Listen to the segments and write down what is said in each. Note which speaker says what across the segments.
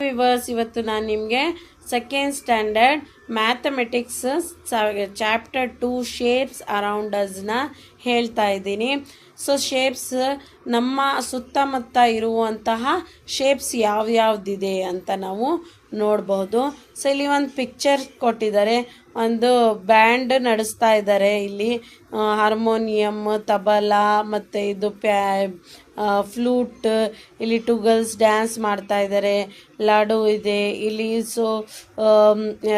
Speaker 1: Viewers, ಇವತ್ತು ನಾನು ನಿಮಗೆ second standard mathematics chapter 2 shapes around ಅಸ್ನ ಹೇಳ್ತಾ ಇದ್ದೀನಿ. ಸೊ ಶೇಪ್ಸ್, ನಮ್ಮ ಸುತ್ತಮುತ್ತ ಇರುವಂತಹ ಶೇಪ್ಸ್ ಯಾವ್ಯಾವ್ದಿದೆ ಅಂತ ನಾವು ನೋಡ್ಬೋದು. ಸೊ ಇಲ್ಲಿ ಒಂದು ಪಿಕ್ಚರ್ ಕೊಟ್ಟಿದ್ದಾರೆ, ಒಂದು ಬ್ಯಾಂಡ್ ನಡೆಸ್ತಾ ಇದ್ದಾರೆ. ಇಲ್ಲಿ ಹಾರ್ಮೋನಿಯಮ್, ತಬಲಾ ಮತ್ತು ಇದು ಫ್ಲೂಟ್, ಇಲ್ಲಿ 2 ಗರ್ಲ್ಸ್ ಡ್ಯಾನ್ಸ್ ಮಾಡ್ತಾ ಇದ್ದಾರೆ. ಲಾಡು ಇದೆ ಇಲ್ಲಿ. ಸೊ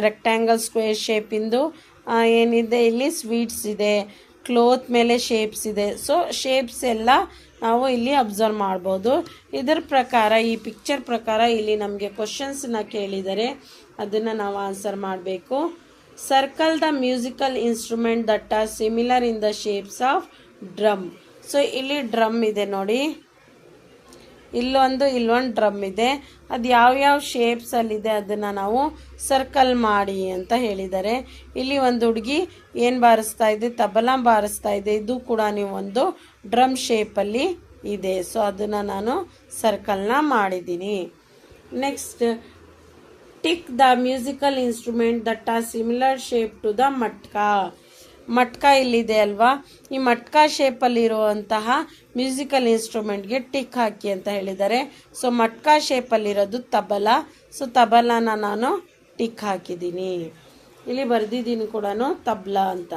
Speaker 1: ರೆಕ್ಟ್ಯಾಂಗಲ್ ಸ್ಕ್ವೇರ್ ಶೇಪಿಂದು ಏನಿದೆ, ಇಲ್ಲಿ ಸ್ವೀಟ್ಸ್ ಇದೆ, ಕ್ಲೋತ್ ಮೇಲೆ ಶೇಪ್ಸ್ ಇದೆ. ಸೊ ಶೇಪ್ಸ್ ಎಲ್ಲ ನಾವು ಇಲ್ಲಿ ಅಬ್ಸರ್ವ್ ಮಾಡ್ಬೋದು. ಇದರ ಪ್ರಕಾರ, ಈ ಪಿಕ್ಚರ್ ಪ್ರಕಾರ ಇಲ್ಲಿ ನಮಗೆ ಕ್ವಶನ್ಸ್ನ ಕೇಳಿದರೆ ಅದನ್ನು ನಾವು ಆನ್ಸರ್ ಮಾಡಬೇಕು. Circle the musical instrument that are similar in the shapes of drum. So ಇಲ್ಲಿ ಡ್ರಮ್ ಇದೆ ನೋಡಿ, ಇಲ್ಲೊಂದು ಡ್ರಮ್ ಇದೆ. ಅದು ಯಾವ್ಯಾವ ಶೇಪ್ಸಲ್ಲಿದೆ ಅದನ್ನು ನಾವು ಸರ್ಕಲ್ ಮಾಡಿ ಅಂತ ಹೇಳಿದ್ದಾರೆ. ಇಲ್ಲಿ ಒಂದು ಹುಡುಗಿ ಏನು ಬಾರಿಸ್ತಾ ಇದೆ, ತಬಲಾ ಬಾರಿಸ್ತಾ ಇದೆ. ಇದು ಕೂಡ ನೀವು ಒಂದು ಡ್ರಮ್ ಶೇಪಲ್ಲಿ ಇದೆ. ಸೊ ಅದನ್ನು ನಾನು ಸರ್ಕಲ್ನ ಮಾಡಿದ್ದೀನಿ. Next, tick the musical instrument that are similar shape to the matka. Matka ಇಲ್ಲಿದೆ ಅಲ್ವಾ, ಈ ಮಟ್ಕಾ ಶೇಪಲ್ಲಿರುವಂತಹ ಮ್ಯೂಸಿಕಲ್ ಇನ್ಸ್ಟ್ರೂಮೆಂಟ್ಗೆ ಟಿಕ್ ಹಾಕಿ ಅಂತ ಹೇಳಿದ್ದಾರೆ. ಸೊ ಮಟ್ಕಾ ಶೇಪಲ್ಲಿರೋದು ತಬಲಾ. ಸೊ ತಬಲಾನ ನಾನು ಟಿಕ್ ಹಾಕಿದ್ದೀನಿ. ಇಲ್ಲಿ ಬರೆದಿದ್ದೀನಿ ಕೂಡ ತಬ್ಲಾ ಅಂತ.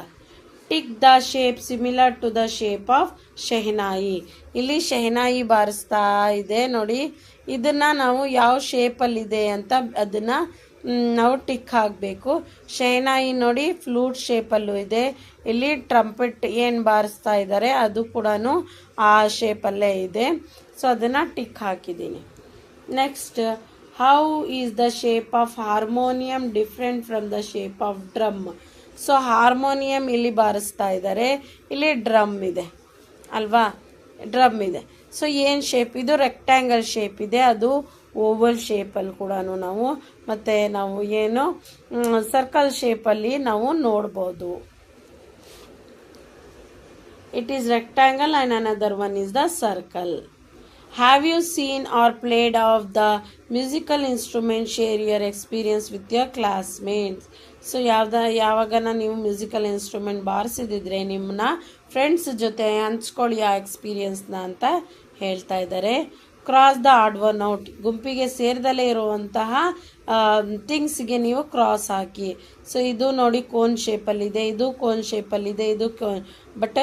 Speaker 1: Tick the shape similar to the shape of shehnai. ಇಲ್ಲಿ ಶೆಹನಾಯಿ ಬಾರಿಸ್ತಾ ಇದೆ ನೋಡಿ. ಇದನ್ನು ನಾವು ಯಾವ ಶೇಪಲ್ಲಿದೆ ಅಂತ ಅದನ್ನು ನಾವು ಟಿಕ್ ಹಾಕಬೇಕು. ಶೆಹನಾಯಿ ನೋಡಿ ಫ್ಲೂಟ್ ಶೇಪಲ್ಲೂ ಇದೆ. ಇಲ್ಲಿ ಟ್ರಂಪೆಟ್ ಏನು ಬಾರಿಸ್ತಾ ಇದ್ದಾರೆ ಅದು ಕೂಡ ಆ ಶೇಪಲ್ಲೇ ಇದೆ. ಸೊ ಅದನ್ನು ಟಿಕ್ ಹಾಕಿದ್ದೀನಿ. Next, how is the shape of harmonium different from the shape of drum. So harmonium ಇಲ್ಲಿ ಬಾರಿಸ್ತಾ ಇದ್ದಾರೆ, ಇಲ್ಲಿ ಡ್ರಮ್ ಇದೆ ಅಲ್ವಾ, ಡ್ರಮ್ ಇದೆ. ಸೊ ಏನು ಶೇಪ್ ಇದು? ರೆಕ್ಟ್ಯಾಂಗಲ್ ಶೇಪ್ ಇದೆ, ಅದು ಓವಲ್ ಶೇಪಲ್ಲಿ ಕೂಡ ನಾವು ಮತ್ತು ನಾವು ಏನು ಸರ್ಕಲ್ ಶೇಪಲ್ಲಿ ನಾವು ನೋಡ್ಬೋದು. It is rectangle and another one is the circle. Have you seen or played of the musical instrument? Share your experience with your classmates. So ಯಾವಾಗನ ನೀವು ಮ್ಯೂಸಿಕಲ್ ಇನ್ಸ್ಟ್ರೂಮೆಂಟ್ ಬಾರಿಸಿದ್ರೆ ನಿಮ್ಮನ್ನ ಫ್ರೆಂಡ್ಸ್ ಜೊತೆ ಹಂಚ್ಕೊಳ್ಳಿ ಆ ಎಕ್ಸ್ಪೀರಿಯನ್ಸ್ನ ಅಂತ ಹೇಳ್ತಾ ಇದ್ದಾರೆ. Cross the odd one out. ಗುಂಪಿಗೆ ಸೇರ್ದಲೇ ಇರುವಂತಹ ಥಿಂಗ್ಸ್ಗೆ ನೀವು ಕ್ರಾಸ್ ಹಾಕಿ. ಸೊ ಇದು ನೋಡಿ ಕೋನ್ ಶೇಪಲ್ಲಿದೆ, ಇದು ಕೋನ್ ಶೇಪಲ್ಲಿದೆ, ಇದು ಬಟ್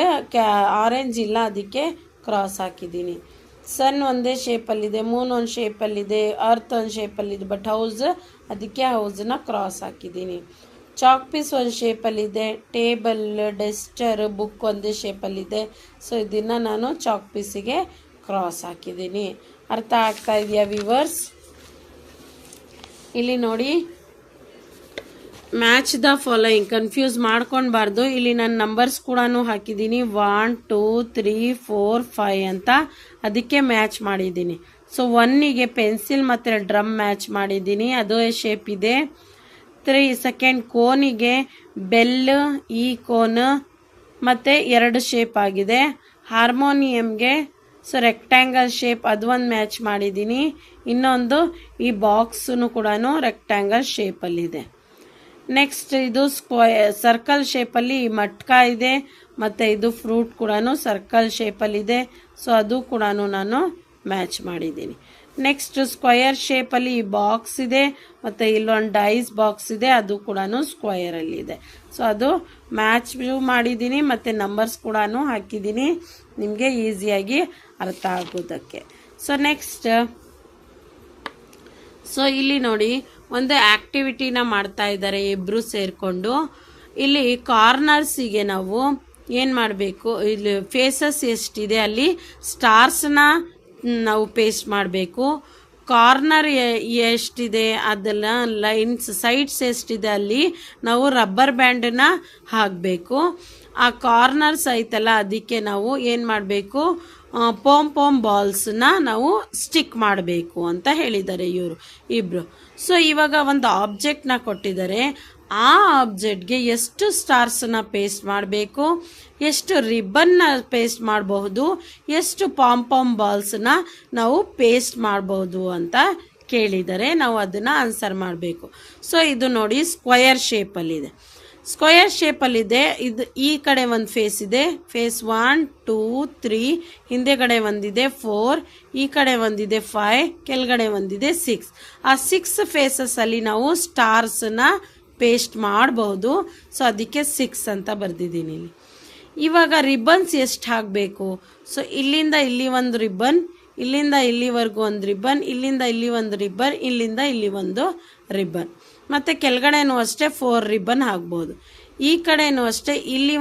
Speaker 1: ಆರೆಂಜ್ ಇಲ್ಲ, ಅದಕ್ಕೆ ಕ್ರಾಸ್ ಹಾಕಿದ್ದೀನಿ. ಸನ್ ಒಂದೇ ಶೇಪಲ್ಲಿದೆ, ಮೂನ್ ಒಂದು ಶೇಪಲ್ಲಿದೆ, ಅರ್ತ್ ಒಂದು ಶೇಪಲ್ಲಿದೆ, ಬಟ್ ಹೌಸ್ ಅದಕ್ಕೆ ಹೌಸನ್ನ ಕ್ರಾಸ್ ಹಾಕಿದ್ದೀನಿ. ಚಾಕ್ ಪೀಸ್ ಒಂದು ಶೇಪಲ್ಲಿದೆ, ಟೇಬಲ್, ಡೆಸ್ಟರ್, ಬುಕ್ ಒಂದೇ ಶೇಪಲ್ಲಿದೆ. ಸೊ ಇದನ್ನು ನಾನು ಚಾಕ್ ಪೀಸಿಗೆ ಕ್ರಾಸ್ ಹಾಕಿದ್ದೀನಿ. ಅರ್ಥ ಆಗ್ತಾ ಇದೆಯಾ ವಿವರ್ಸ್? ಇಲ್ಲಿ ನೋಡಿ, ಮ್ಯಾಚ್ ದ ಫಾಲೋಯಿಂಗ್, ಕನ್ಫ್ಯೂಸ್ ಮಾಡ್ಕೊಳ್ಬಾರ್ದು. ಇಲ್ಲಿ ನಾನು ನಂಬರ್ಸ್ ಕೂಡ ಹಾಕಿದ್ದೀನಿ, 1 2 3 4 5 ಅಂತ, ಅದಕ್ಕೆ ಮ್ಯಾಚ್ ಮಾಡಿದ್ದೀನಿ. ಸೊ 1ಗೆ ಪೆನ್ಸಿಲ್ ಮತ್ತು ಡ್ರಮ್ ಮ್ಯಾಚ್ ಮಾಡಿದ್ದೀನಿ, ಅದು ಶೇಪ್ ಇದೆ. 3 ಸೆಕೆಂಡ್ ಕೋನಿಗೆ ಬೆಲ್, ಈ ಕೋನ್ ಮತ್ತು 2 ಶೇಪ್ ಆಗಿದೆ. ಹಾರ್ಮೋನಿಯಂಗೆ ಸೊ ರೆಕ್ಟ್ಯಾಂಗಲ್ ಶೇಪ್, ಅದು ಒಂದು ಮ್ಯಾಚ್ ಮಾಡಿದ್ದೀನಿ. ಇನ್ನೊಂದು ಈ ಬಾಕ್ಸೂ ಕೂಡ ರೆಕ್ಟ್ಯಾಂಗಲ್ ಶೇಪಲ್ಲಿದೆ. ನೆಕ್ಸ್ಟ್, ಇದು ಸರ್ಕಲ್ ಶೇಪಲ್ಲಿ ಮಟ್ಕಾ ಇದೆ ಮತ್ತು ಇದು ಫ್ರೂಟ್ ಕೂಡ ಸರ್ಕಲ್ ಶೇಪಲ್ಲಿದೆ. ಸೊ ಅದು ಕೂಡ ನಾನು ಮ್ಯಾಚ್ ಮಾಡಿದ್ದೀನಿ. ನೆಕ್ಸ್ಟ್, ಸ್ಕ್ವಯರ್ ಶೇಪಲ್ಲಿ ಈ ಬಾಕ್ಸ್ ಇದೆ ಮತ್ತು ಇಲ್ಲೊಂದು ಡೈಸ್ ಬಾಕ್ಸ್ ಇದೆ, ಅದು ಕೂಡ ಸ್ಕ್ವಯರಲ್ಲಿದೆ. ಸೊ ಅದು ಮ್ಯಾಚ್ ಮಾಡಿದ್ದೀನಿ ಮತ್ತು ನಂಬರ್ಸ್ ಕೂಡ ಹಾಕಿದ್ದೀನಿ, ನಿಮಗೆ ಈಸಿಯಾಗಿ ಅರ್ಥ ಆಗೋದಕ್ಕೆ. ಸೊ ನೆಕ್ಸ್ಟ್, ಸೊ ಇಲ್ಲಿ ನೋಡಿ ಒಂದು ಆ್ಯಕ್ಟಿವಿಟಿನ ಮಾಡ್ತಾ ಇದ್ದಾರೆ ಇಬ್ಬರು ಸೇರಿಕೊಂಡು. ಇಲ್ಲಿ ಕಾರ್ನರ್ಸಿಗೆ ನಾವು ಏನು ಮಾಡಬೇಕು, ಇಲ್ಲಿ ಫೇಸಸ್ ಎಷ್ಟಿದೆ ಅಲ್ಲಿ ಸ್ಟಾರ್ಸ್ನ ನಾವು ಪೇಸ್ಟ್ ಮಾಡಬೇಕು. ಕಾರ್ನರ್ ಎಷ್ಟಿದೆ ಅದೆಲ್ಲ ಲೈನ್ಸ್, ಸೈಡ್ಸ್ ಎಷ್ಟಿದೆ ಅಲ್ಲಿ ನಾವು ರಬ್ಬರ್ ಬ್ಯಾಂಡನ್ನ ಹಾಕಬೇಕು. ಆ ಕಾರ್ನರ್ಸ್ ಐತಲ್ಲ ಅದಕ್ಕೆ ನಾವು ಏನು ಮಾಡಬೇಕು, ಪೋಮ್ ಬಾಲ್ಸ್ನ ನಾವು ಸ್ಟಿಕ್ ಮಾಡಬೇಕು ಅಂತ ಹೇಳಿದ್ದಾರೆ ಇಬ್ಬರು. ಸೊ ಇವಾಗ ಒಂದು ಆಬ್ಜೆಕ್ಟ್ನ ಕೊಟ್ಟಿದ್ದಾರೆ, ಆ ಆಬ್ಜೆಕ್ಟ್ಗೆ ಎಷ್ಟು ಸ್ಟಾರ್ಸ್ನ ಪೇಸ್ಟ್ ಮಾಡಬೇಕು, ಎಷ್ಟು ರಿಬ್ಬನ್ನ ಪೇಸ್ಟ್ ಮಾಡಬಹುದು, ಎಷ್ಟು ಪಾಮ್ ಬಾಲ್ಸ್ನ ನಾವು ಪೇಸ್ಟ್ ಮಾಡಬಹುದು ಅಂತ ಕೇಳಿದರೆ ನಾವು ಅದನ್ನು ಆನ್ಸರ್ ಮಾಡಬೇಕು. ಸೊ ಇದು ನೋಡಿ ಸ್ಕ್ವಯರ್ ಶೇಪಲ್ಲಿದೆ. ಸ್ಕ್ವಯರ್ ಶೇಪಲ್ಲಿದೆ. ಇದು ಈ ಕಡೆ ಒಂದು ಫೇಸ್ ಇದೆ, ಫೇಸ್ 1 2 3, ಹಿಂದೆಗಡೆ ಒಂದಿದೆ 4, ಈ ಕಡೆ ಒಂದಿದೆ 5, ಕೆಳಗಡೆ ಒಂದಿದೆ 6. ಆ 6 ಫೇಸಸ್ಸಲ್ಲಿ ನಾವು ಸ್ಟಾರ್ಸನ್ನ ಪೇಸ್ಟ್ ಮಾಡಬಹುದು. ಸೊ ಅದಕ್ಕೆ 6 ಅಂತ ಬರೆದಿದ್ದೀನಿ ಇಲ್ಲಿ. ಇವಾಗ ರಿಬ್ಬನ್ಸ್ ಎಷ್ಟು ಹಾಕಬೇಕು? ಸೊ ಇಲ್ಲಿಂದ ಇಲ್ಲಿ ಒಂದು ರಿಬ್ಬನ್, ಇಲ್ಲಿಂದ ಇಲ್ಲಿವರೆಗೂ ಒಂದು ರಿಬ್ಬನ್, ಇಲ್ಲಿಂದ ಇಲ್ಲಿ ಒಂದು ರಿಬ್ಬನ್, ಇಲ್ಲಿಂದ ಇಲ್ಲಿ ಒಂದು ರಿಬ್ಬನ್, ಮತ್ತು ಕೆಳಗಡೆನೂ ಅಷ್ಟೇ 4 ರಿಬ್ಬನ್ ಹಾಕ್ಬೋದು. ಈ ಕಡೆನೂ ಅಷ್ಟೇ ಇಲ್ಲಿ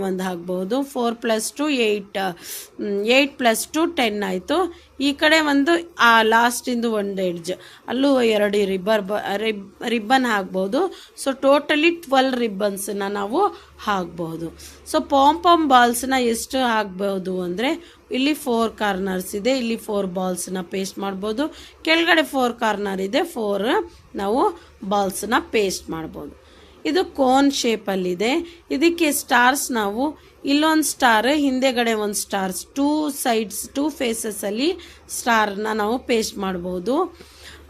Speaker 1: ಒಂದು ಹಾಕ್ಬೋದು. 4 + 2 8, 8 + 2 10 ಆಯಿತು. ಈ ಕಡೆ ಒಂದು ಲಾಸ್ಟಿಂದು ಒಂದು ಎಡ್ಜ್, ಅಲ್ಲೂ 2 ರಿಬ್ಬನ್ ಹಾಕ್ಬೋದು. ಸೊ ಟೋಟಲಿ 12 ರಿಬ್ಬನ್ಸನ್ನ ನಾವು ಹಾಕ್ಬೋದು. ಸೊ ಪಾಮ್ ಬಾಲ್ಸ್ನ ಎಷ್ಟು ಹಾಕ್ಬೋದು ಅಂದರೆ, ಇಲ್ಲಿ 4 ಕಾರ್ನರ್ಸ್ ಇದೆ, ಇಲ್ಲಿ 4 ಬಾಲ್ಸ್ನ ಪೇಸ್ಟ್ ಮಾಡ್ಬೋದು. ಕೆಳಗಡೆ 4 ಕಾರ್ನರ್ ಇದೆ, 4 ನಾವು ಬಾಲ್ಸ್ನ ಪೇಸ್ಟ್ ಮಾಡ್ಬೋದು. ಇದು ಕೋನ್ ಶೇಪಲ್ಲಿದೆ. ಇದಕ್ಕೆ ಸ್ಟಾರ್ಸ್ ನಾವು ಇಲ್ಲೊಂದು ಸ್ಟಾರ್, ಹಿಂದೆಗಡೆ ಒಂದು ಸ್ಟಾರ್ಸ್, 2 ಸೈಡ್ಸ್ 2 ಫೇಸಸ್ಸಲ್ಲಿ ಸ್ಟಾರ್ನ ನಾವು ಪೇಸ್ಟ್ ಮಾಡ್ಬೋದು.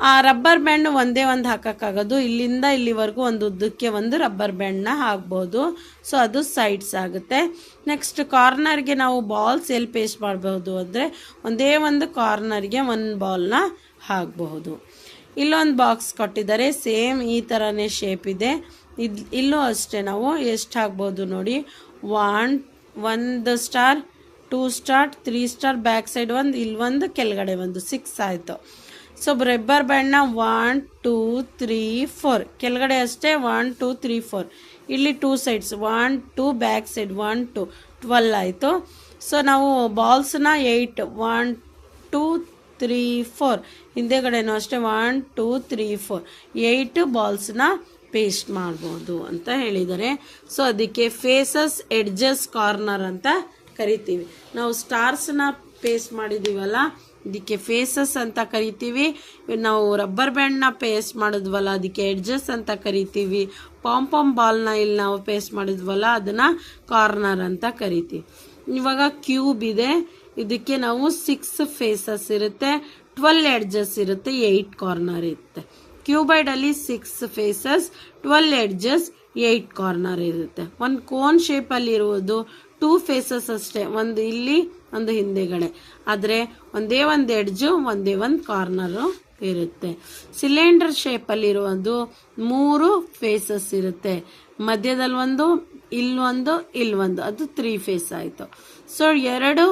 Speaker 1: ಆ ರಬ್ಬರ್ ಬ್ಯಾಂಡ್ ಒಂದೇ ಒಂದು ಹಾಕೋಕ್ಕಾಗೋದು. ಇಲ್ಲಿಂದ ಇಲ್ಲಿವರೆಗೂ ಒಂದು ಉದ್ದಕ್ಕೆ ಒಂದು ರಬ್ಬರ್ ಬ್ಯಾಂಡ್ನ ಹಾಕ್ಬೋದು. ಸೊ ಅದು ಸೈಡ್ಸ್ ಆಗುತ್ತೆ. ನೆಕ್ಸ್ಟ್ ಕಾರ್ನರ್ಗೆ ನಾವು ಬಾಲ್ಸ್ ಎಲ್ಲಿ ಪೇಸ್ಟ್ ಮಾಡಬಹುದು ಅಂದರೆ, ಒಂದೇ ಒಂದು ಕಾರ್ನರ್ಗೆ ಒಂದು ಬಾಲ್ನ ಹಾಕಬಹುದು. ಇಲ್ಲೊಂದು ಬಾಕ್ಸ್ ಕೊಟ್ಟಿದ್ದಾರೆ, ಸೇಮ್ ಈ ಥರನೇ ಶೇಪ್ ಇದೆ. ಇಲ್ಲೂ ಅಷ್ಟೇ ನಾವು ಎಷ್ಟು ಹಾಕ್ಬೋದು ನೋಡಿ, 1 star, 2 star, 3 star, back side ಒಂದು, ಇಲ್ಲಿ ಒಂದು, ಕೆಳಗಡೆ ಒಂದು, 6 ಆಯಿತು. ಸೊ ರಬ್ಬರ್ ಬ್ಯಾಂಡ್ನ 1 2 3 4, ಕೆಳಗಡೆ ಅಷ್ಟೇ 1 2 3 4, ಇಲ್ಲಿ 2 ಸೈಡ್ಸ್ 1 2, ಬ್ಯಾಕ್ ಸೈಡ್ 1 2, 12 ಆಯಿತು. ಸೊ ನಾವು ಬಾಲ್ಸ್ನ 8 1 2 3 4, ಹಿಂದೆಗಡೆನೂ ಅಷ್ಟೇ 1 2 3 4, 8 ಬಾಲ್ಸ್ನ ಪೇಸ್ಟ್ ಮಾಡ್ಬೋದು ಅಂತ ಹೇಳಿದ್ದಾರೆ. ಸೊ ಅದಕ್ಕೆ ಫೇಸಸ್, ಎಡ್ಜಸ್, ಕಾರ್ನರ್ ಅಂತ ಕರಿತೀವಿ. ನಾವು ಸ್ಟಾರ್ಸ್ನ ಪೇಸ್ಟ್ ಮಾಡಿದ್ದೀವಲ್ಲ, ಇದಕ್ಕೆ ಫೇಸಸ್ ಅಂತ ಕರಿತೀವಿ. ನಾವು ರಬ್ಬರ್ ಬ್ಯಾಂಡ್ನ ಪೇಸ್ಟ್ ಮಾಡಿದ್ವಲ್ಲ, ಅದಕ್ಕೆ ಎಡ್ಜಸ್ ಅಂತ ಕರಿತೀವಿ. ಪಾಮ್ ಬಾಲ್ನ ಇಲ್ಲಿ ನಾವು ಪೇಸ್ಟ್ ಮಾಡಿದ್ವಲ್ಲ, ಅದನ್ನು ಕಾರ್ನರ್ ಅಂತ ಕರಿತೀವಿ. ಇವಾಗ ಕ್ಯೂಬ್ ಇದೆ, ಇದಕ್ಕೆ ನಾವು 6 ಫೇಸಸ್ ಇರುತ್ತೆ, 12 ಎಡ್ಜಸ್ ಇರುತ್ತೆ, 8 ಕಾರ್ನರ್ ಇರುತ್ತೆ. ಕ್ಯೂಬೈಡಲ್ಲಿ 6 ಫೇಸಸ್, 12 ಎಡ್ಜಸ್, 8 ಕಾರ್ನರ್ ಇರುತ್ತೆ. ಒಂದು ಕೋನ್ ಶೇಪಲ್ಲಿ ಇರುವುದು 2 ಫೇಸಸ್ ಅಷ್ಟೇ, ಒಂದು ಇಲ್ಲಿ ಒಂದು ಹಿಂದೆಗಡೆ, ಆದರೆ ಒಂದೇ ಒಂದು ಎಡ್ಜು, ಒಂದೇ ಒಂದು ಕಾರ್ನರು ಇರುತ್ತೆ. ಸಿಲಿಂಡರ್ ಶೇಪಲ್ಲಿ ಇರುವುದು 3 ಫೇಸಸ್ ಇರುತ್ತೆ, ಮಧ್ಯದಲ್ಲಿ ಒಂದು, ಇಲ್ಲೊಂದು, ಇಲ್ಲೊಂದು, ಅದು 3 ಫೇಸ್ ಆಯಿತು. ಸೊ 2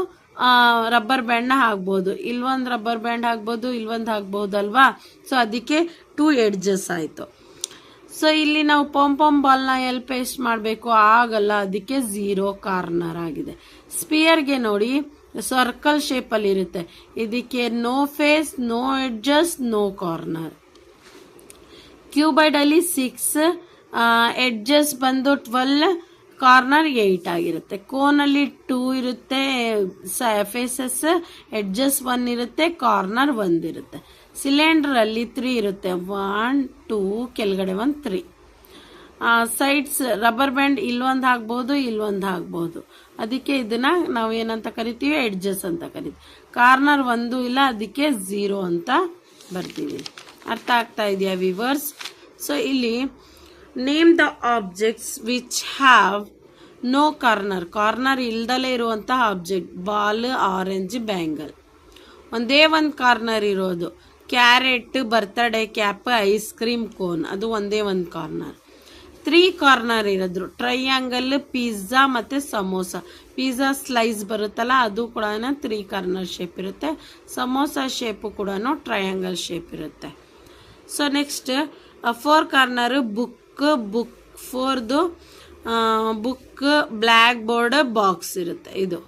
Speaker 1: ರಬ್ಬರ್ ಬ್ಯಾಂಡ್ನ ಹಾಕ್ಬೋದು, ಇಲ್ಲೊಂದು ರಬ್ಬರ್ ಬ್ಯಾಂಡ್ ಹಾಕ್ಬೋದು, ಇಲ್ಲೊಂದು ಹಾಕ್ಬೋದು ಅಲ್ವಾ. ಸೊ ಅದಕ್ಕೆ 2 ಎಡ್ಜಸ್ ಆಯಿತು. ಸೊ ಇಲ್ಲಿ ನಾವು ಪಾಮ್ ಬಾಲ್ನ ಎಲ್ಲಿ ಪೇಸ್ಟ್ ಮಾಡಬೇಕು ಆಗಲ್ಲ, ಅದಕ್ಕೆ 0 ಕಾರ್ನರ್ ಆಗಿದೆ. ಸ್ಪಿಯರ್ಗೆ ನೋಡಿ ಸರ್ಕಲ್ ಶೇಪಲ್ಲಿ ಇರುತ್ತೆ, ಇದಕ್ಕೆ no face, no edges, no corner. ಕ್ಯೂಬೈಡಲ್ಲಿ 6 ಎಡ್ಜಸ್ ಬಂದು 12, ಕಾರ್ನರ್ 8 ಆಗಿರುತ್ತೆ. ಕೋನಲ್ಲಿ 2 ಇರುತ್ತೆ ಫೇಸಸ್, ಎಡ್ಜಸ್ 1 ಇರುತ್ತೆ, ಕಾರ್ನರ್ 1 ಇರುತ್ತೆ. ಸಿಲಿಂಡ್ರಲ್ಲಿ 3 ಇರುತ್ತೆ, 1 2, ಕೆಳಗಡೆ ಒಂದು 3. ಸೈಡ್ಸ್ ರಬ್ಬರ್ ಬ್ಯಾಂಡ್ ಇಲ್ಲೊಂದು ಹಾಕ್ಬೋದು, ಇಲ್ಲೊಂದು ಹಾಕ್ಬೋದು. ಅದಕ್ಕೆ ಇದನ್ನ ನಾವು ಏನಂತ ಕರಿತೀವಿ, ಎಡ್ಜಸ್ ಅಂತ ಕರಿತೀವಿ. ಕಾರ್ನರ್ 1 ಇಲ್ಲ, ಅದಕ್ಕೆ 0 ಅಂತ ಬರ್ತೀವಿ. ಅರ್ಥ ಆಗ್ತಾ ಇದೆಯಾ ವಿವರ್ಸ್? ಸೊ ಇಲ್ಲಿ name the objects which have no corner, corner ಇಲ್ದಲೇ ಇರುವಂತಹ ಆಬ್ಜೆಕ್ಟ್. Ball, orange, bangle. ಒಂದೇ ಒಂದು ಕಾರ್ನರ್ ಇರೋದು, carrot, birthday cap, ice cream cone, ಅದು ಒಂದೇ ಒಂದು ಕಾರ್ನರ್. 3 ಕಾರ್ನರ್ ಇರೋದು, ಟ್ರೈಯಾಂಗಲ್, ಪಿಜ್ಜಾ ಮತ್ತು ಸಮೋಸ. ಪಿಜ್ಜಾ ಸ್ಲೈಸ್ ಬರುತ್ತಲ್ಲ, ಅದು ಕೂಡ 3 ಕಾರ್ನರ್ ಶೇಪ್ ಇರುತ್ತೆ. ಸಮೋಸ ಶೇಪು ಕೂಡ ಟ್ರಯಾಂಗಲ್ ಶೇಪ್ ಇರುತ್ತೆ. ಸೊ ನೆಕ್ಸ್ಟ್ 4 ಕಾರ್ನರ್, ಬುಕ್ 4ದು ಬುಕ್, ಬ್ಲ್ಯಾಕ್ ಬೋರ್ಡ್, ಬಾಕ್ಸ್ ಇರುತ್ತೆ. ಇದು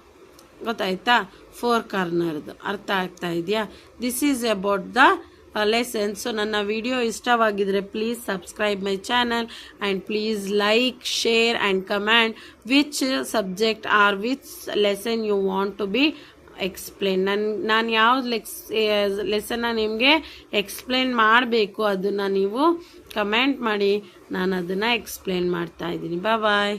Speaker 1: ಗೊತ್ತಾಯ್ತಾ, 4 ಕಾರ್ನರ್ದು. ಅರ್ಥ ಆಗ್ತಾ ಇದೆಯಾ? This is about the lesson. So ನನ್ನ ವಿಡಿಯೋ ಇಷ್ಟವಾಗಿದ್ರೆ please subscribe my channel and please like, share and comment which subject are which lesson you want to be explain. ನಾನು ಯಾವ್ದು ಲೆಸನ್ನ ನಿಮಗೆ ಎಕ್ಸ್ಪ್ಲೇನ್ ಮಾಡಬೇಕು ಅದನ್ನು ನೀವು ಕಮೆಂಟ್ ಮಾಡಿ, ನಾನು ಅದನ್ನು ಎಕ್ಸ್ಪ್ಲೇನ್ ಮಾಡ್ತಾ ಇದ್ದೀನಿ. ಬಾಯ್.